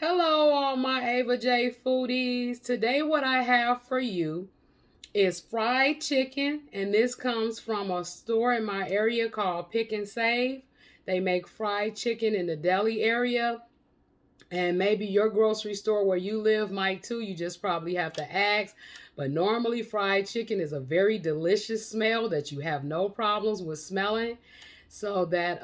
Hello, all my Ava J foodies. Today, what I have for you is fried chicken, and this comes from a store in my area called Pick and Save. They make fried chicken in the deli area, and maybe your grocery store where you live might too. You just probably have to ask. But normally, fried chicken is a very delicious smell that you have no problems with smelling. So that,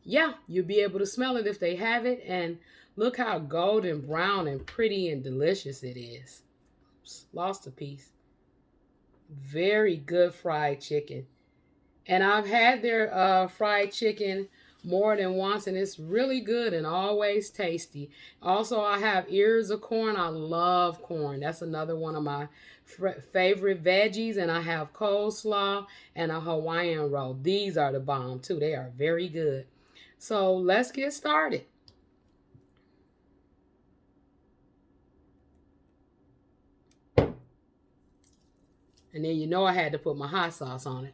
yeah, you'll be able to smell it if they have it. And look how golden brown and pretty and delicious it is. Oops, lost a piece. Very good fried chicken. And I've had their fried chicken more than once, and it's really good and always tasty. Also, I have ears of corn. I love corn. That's another one of my favorite veggies. And I have coleslaw and a Hawaiian roll. These are the bomb, too. They are very good. So let's get started. And then you know I had to put my hot sauce on it.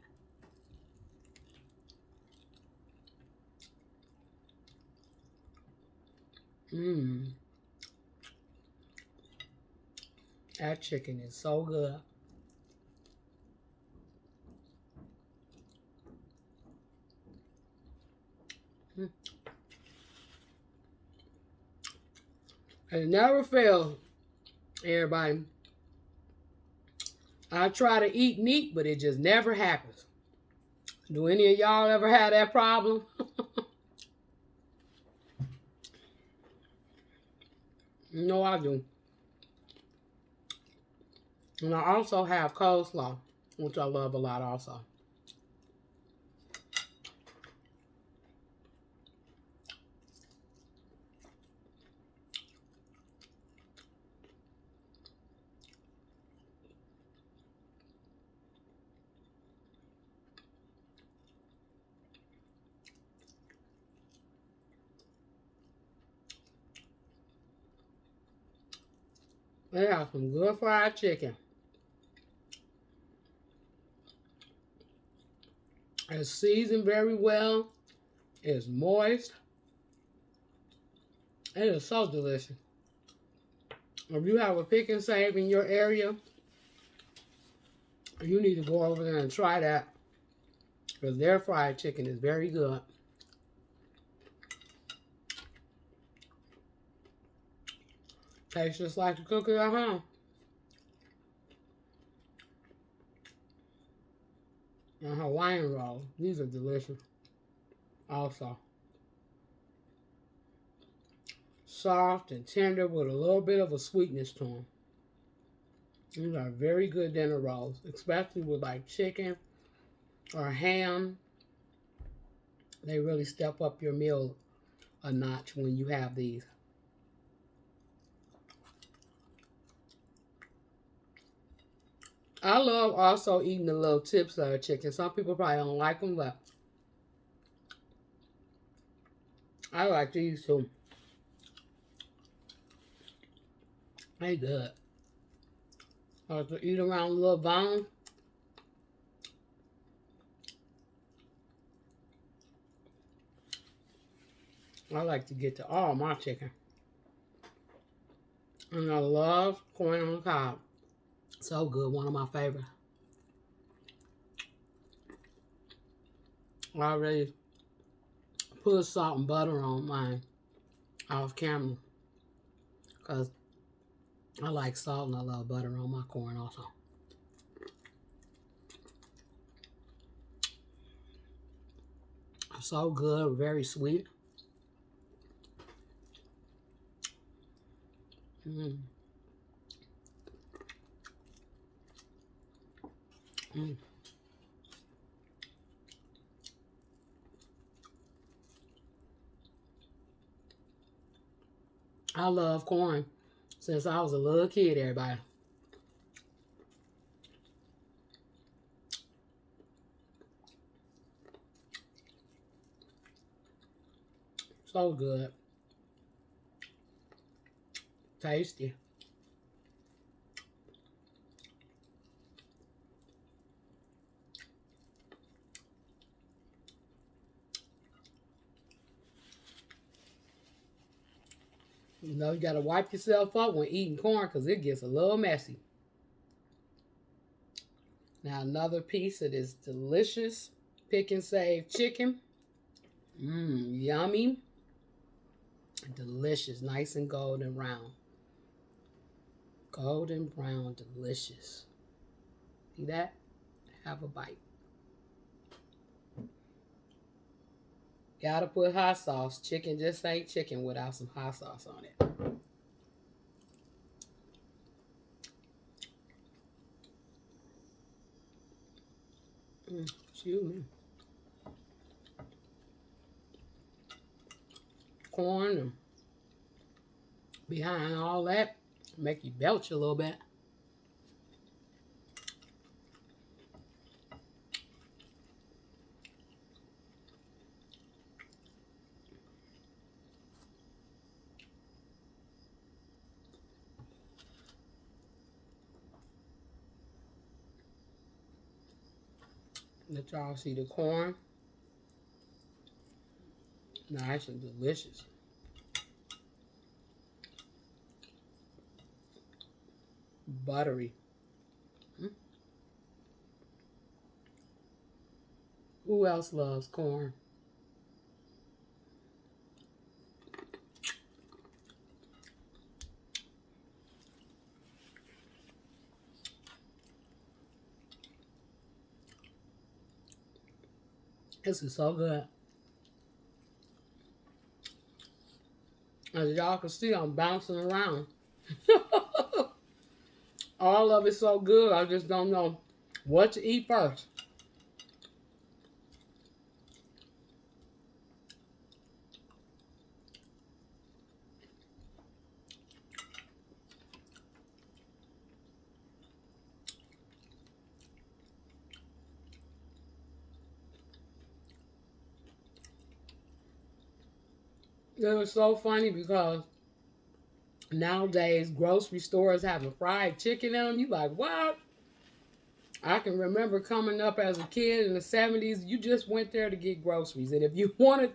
Mmm. That chicken is so good. Mm. It never fails, everybody. I try to eat neat, but it just never happens. Do any of y'all ever have that problem? No, I do. And I also have coleslaw, which I love a lot also. They have some good fried chicken. It's seasoned very well. It's moist. It is so delicious. If you have a Pick and Save in your area, you need to go over there and try that, because their fried chicken is very good. Tastes just like you cook it at home. And Hawaiian rolls. These are delicious. Also, soft and tender with a little bit of a sweetness to them. These are very good dinner rolls, especially with like chicken or ham. They really step up your meal a notch when you have these. I love also eating the little tips of the chicken. Some people probably don't like them, but I like these too. They good. Or to eat around the little bone. I like to get to all my chicken. And I love corn on the cob. So good, one of my favorites. I already put salt and butter on mine off camera, because I like salt and I love butter on my corn also. So good, very sweet. Mm. Mm. I love corn since I was a little kid, everybody. So good. Tasty. You know, you got to wipe yourself up when eating corn because it gets a little messy. Now, another piece of this delicious pick and save chicken. Yummy. Delicious. Nice and golden brown. Golden brown. Delicious. See that? Have a bite. Gotta put hot sauce. Chicken just ain't chicken without some hot sauce on it. Excuse me. Corn and behind all that, make you belch a little bit. Let y'all see the corn. Nice and delicious. Buttery. Who else loves corn? This is so good. As y'all can see, I'm bouncing around. All of it's so good, I just don't know what to eat first. It was so funny because nowadays grocery stores having fried chicken in them. You like, what? I can remember coming up as a kid in the 70s, you just went there to get groceries. And if you wanted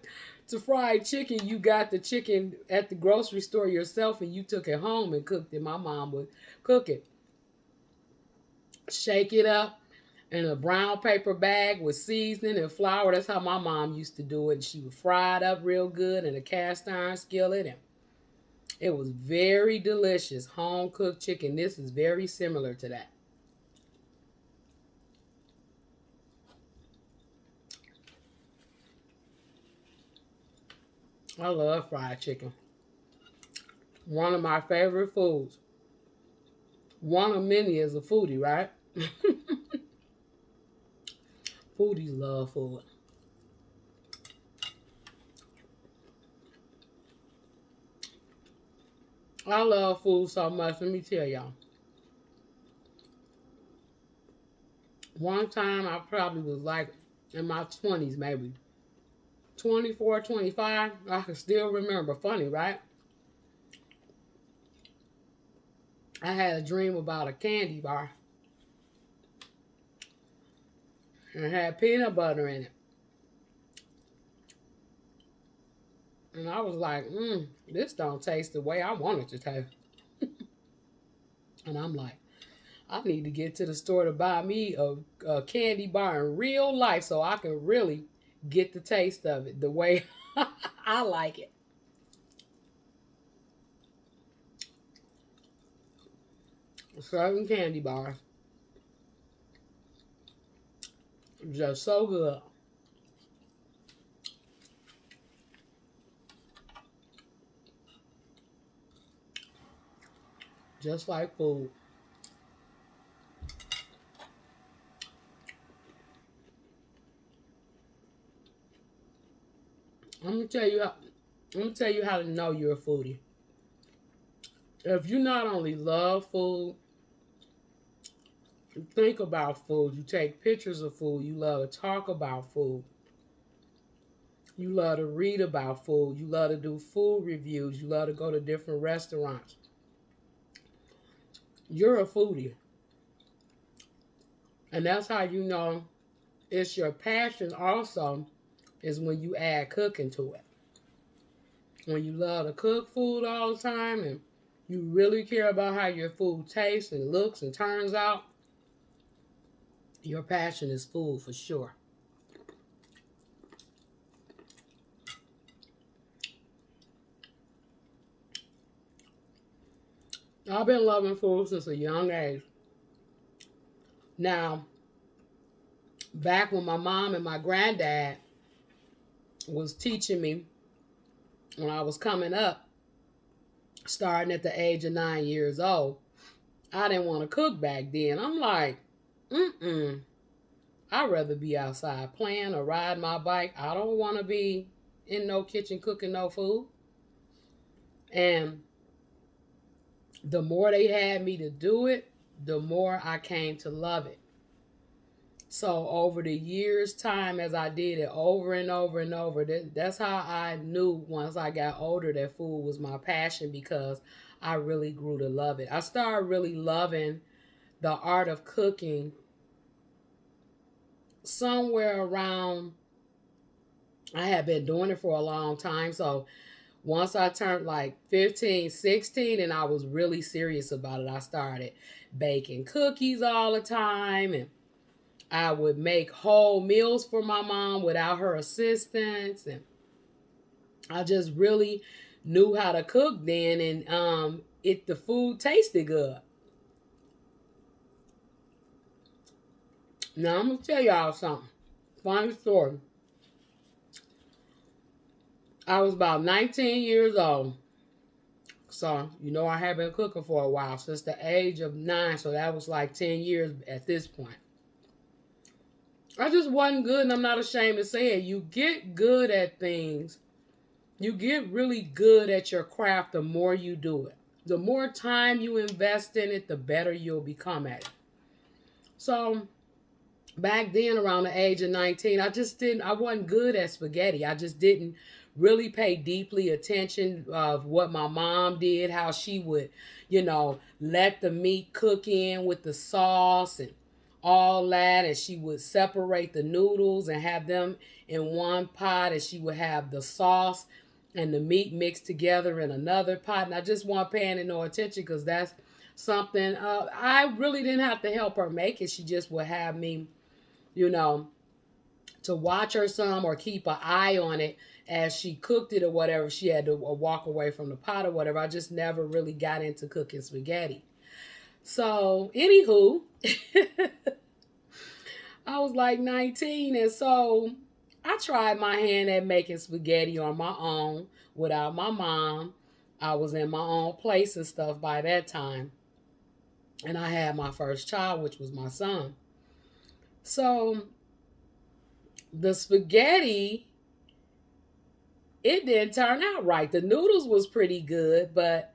to fry chicken, you got the chicken at the grocery store yourself and you took it home and cooked it. My mom would cook it. Shake it up in a brown paper bag with seasoning and flour. That's how my mom used to do it. She would fry it up real good in a cast iron skillet. And it was very delicious. Home cooked chicken. This is very similar to that. I love fried chicken. One of my favorite foods. One of many is a foodie, right? Foodies love food. I love food so much. Let me tell y'all. One time I probably was like in my 20s, maybe 24, 25. I can still remember. Funny, right? I had a dream about a candy bar. And it had peanut butter in it. And I was like, this don't taste the way I want it to taste. And I'm like, I need to get to the store to buy me a candy bar in real life so I can really get the taste of it the way I like it. Certain candy bars. Just so good. Just like food. I'm gonna tell you how to know you're a foodie. If you not only love food, you think about food, you take pictures of food, you love to talk about food, you love to read about food, you love to do food reviews, you love to go to different restaurants. You're a foodie. And that's how you know it's your passion also is when you add cooking to it. When you love to cook food all the time and you really care about how your food tastes and looks and turns out, your passion is food for sure. I've been loving food since a young age. Now, back when my mom and my granddad was teaching me when I was coming up, starting at the age of 9 years old, I didn't want to cook back then. I'm like, mm-mm. I'd rather be outside playing or riding my bike. I don't want to be in no kitchen cooking no food. And the more they had me to do it, the more I came to love it. So over the years' time, as I did it over and over and over, that's how I knew once I got older that food was my passion, because I really grew to love it. I started really loving the art of cooking somewhere around, I had been doing it for a long time. So once I turned like 15, 16, and I was really serious about it, I started baking cookies all the time, and I would make whole meals for my mom without her assistance, and I just really knew how to cook then, and the food tasted good. Now I'm gonna tell y'all something. Funny story. I was about 19 years old, so I had been cooking for a while since the age of 9, so that was like 10 years at this point. I just wasn't good, and I'm not ashamed to say it. You get good at things. You get really good at your craft the more you do it. The more time you invest in it, the better you'll become at it. So back then, around the age of 19, I wasn't good at spaghetti. I just didn't really pay deeply attention of what my mom did, how she would, let the meat cook in with the sauce and all that, and she would separate the noodles and have them in one pot, and she would have the sauce and the meat mixed together in another pot. And I just wasn't paying it no attention, because that's something I really didn't have to help her make it. She just would have me, you know, to watch her some or keep an eye on it as she cooked it or whatever. She had to walk away from the pot or whatever. I just never really got into cooking spaghetti. So, anywho, I was like 19, and so I tried my hand at making spaghetti on my own without my mom. I was in my own place and stuff by that time, and I had my first child, which was my son. So the spaghetti, it didn't turn out right. The noodles was pretty good, but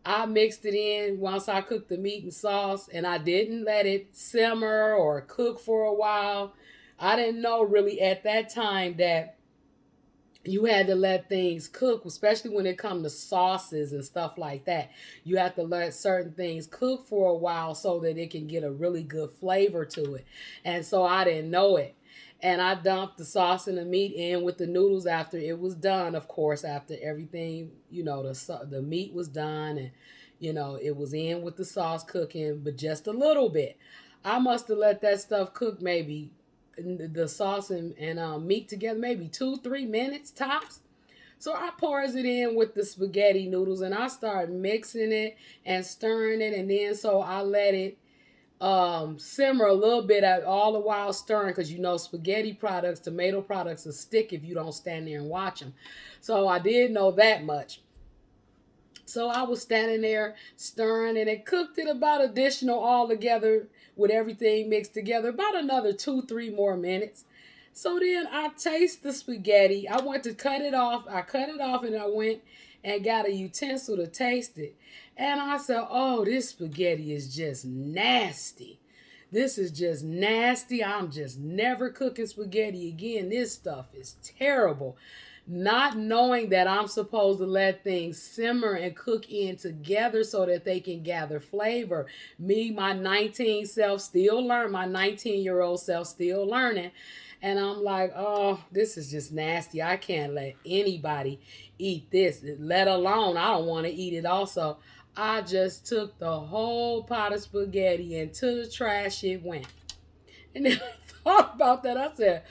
I mixed it in once I cooked the meat and sauce, and I didn't let it simmer or cook for a while. I didn't know really at that time that you had to let things cook, especially when it comes to sauces and stuff like that. You have to let certain things cook for a while so that it can get a really good flavor to it. And so I didn't know it. And I dumped the sauce and the meat in with the noodles after it was done, of course, after everything, the meat was done, and, it was in with the sauce cooking, but just a little bit. I must have let that stuff cook maybe the sauce and meat together, maybe 2-3 minutes tops. So I pours it in with the spaghetti noodles, and I start mixing it and stirring it, and then so I let it simmer a little bit all the while stirring, because spaghetti products, tomato products will stick if you don't stand there and watch them. So I did know that much. So I was standing there stirring, and it cooked it about additional all together with everything mixed together, about another 2-3 more minutes. So then I taste the spaghetti. I went to cut it off. I cut it off, and I went and got a utensil to taste it. And I said, oh, this spaghetti is just nasty. This is just nasty. I'm just never cooking spaghetti again. This stuff is terrible. Not knowing that I'm supposed to let things simmer and cook in together so that they can gather flavor. My 19-year-old self still learning. And I'm like, oh, this is just nasty. I can't let anybody eat this, let alone I don't want to eat it also. I just took the whole pot of spaghetti and to the trash it went. And then I thought about that. I said,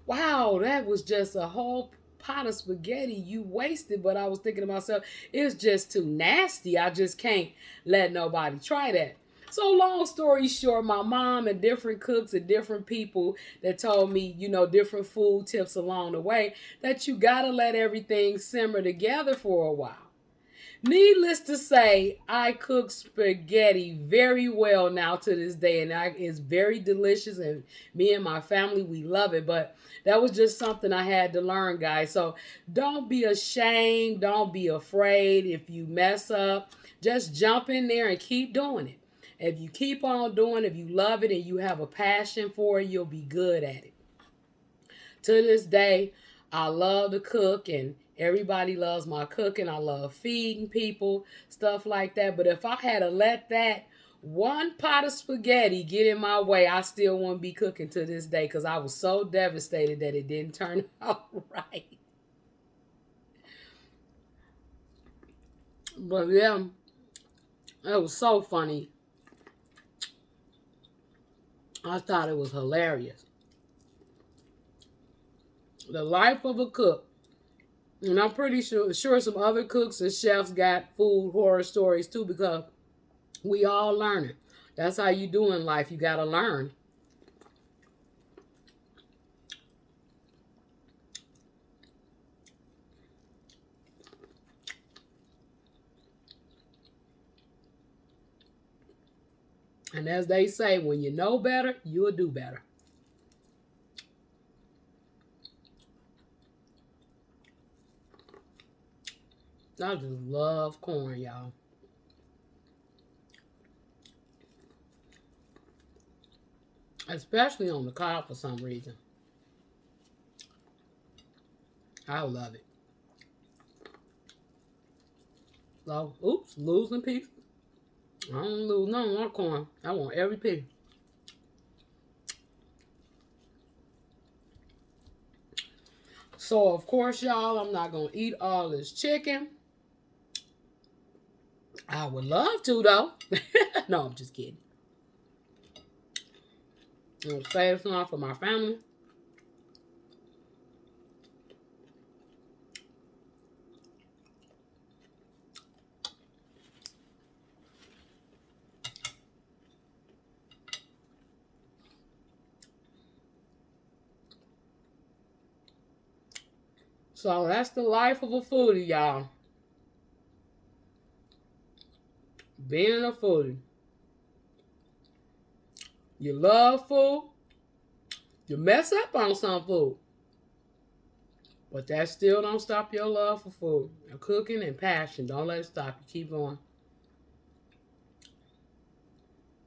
wow, that was just a whole pot of spaghetti you wasted. But I was thinking to myself, it's just too nasty. I just can't let nobody try that. So long story short, my mom and different cooks and different people that told me, different food tips along the way, that you gotta let everything simmer together for a while. Needless to say, I cook spaghetti very well now to this day, and it's very delicious. And me and my family, we love it. But that was just something I had to learn, guys. So don't be ashamed. Don't be afraid if you mess up. Just jump in there and keep doing it. If you keep on doing it, if you love it and you have a passion for it, you'll be good at it. To this day, I love to cook and everybody loves my cooking. I love feeding people, stuff like that. But if I had to let that one pot of spaghetti get in my way, I still wouldn't be cooking to this day because I was so devastated that it didn't turn out right. But yeah, it was so funny. I thought it was hilarious. The life of a cook. And I'm pretty sure some other cooks and chefs got food horror stories too because we all learn it. That's how you do in life. You got to learn. And as they say, when you know better, you'll do better. I just love corn, y'all. Especially on the cob for some reason. I love it. So, oops, losing pieces. I don't lose none of my corn. I want every piece. So, of course, y'all, I'm not going to eat all this chicken. I would love to, though. No, I'm just kidding. I'm going to save some for my family. So that's the life of a foodie, y'all. Being a foodie. You love food. You mess up on some food. But that still don't stop your love for food. And cooking and passion. Don't let it stop you. Keep going.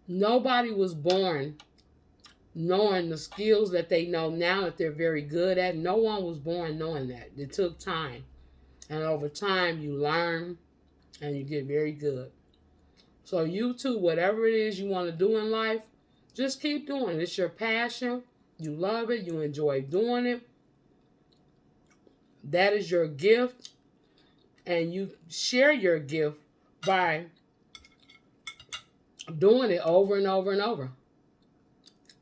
Nobody was born knowing the skills that they know now that they're very good at. No one was born knowing that. It took time. And over time, you learn and you get very good. So you too, whatever it is you want to do in life, just keep doing it. It's your passion. You love it. You enjoy doing it. That is your gift. And you share your gift by doing it over and over and over.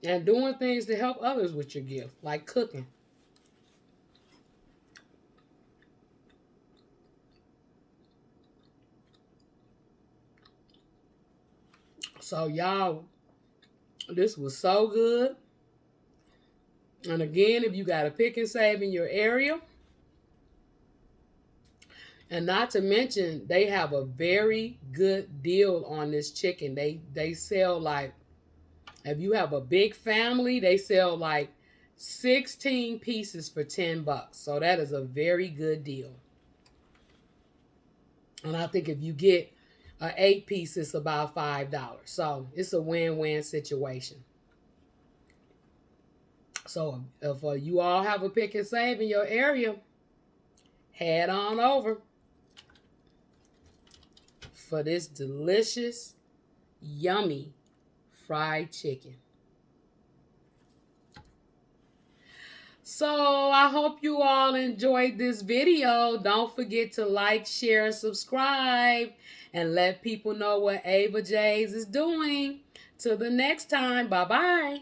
And doing things to help others with your gift, like cooking. So y'all, this was so good. And again, if you got a pick and save in your area, and not to mention, they have a very good deal on this chicken. They sell like, if you have a big family, they sell like 16 pieces for $10. So that is a very good deal. And I think if you get an 8-piece, it's about $5. So it's a win-win situation. So if you all have a pick and save in your area, head on over for this delicious, yummy fried chicken. So I hope you all enjoyed this video. Don't forget to like, share, and subscribe. And let people know what Ava J's is doing. Till the next time. Bye-bye.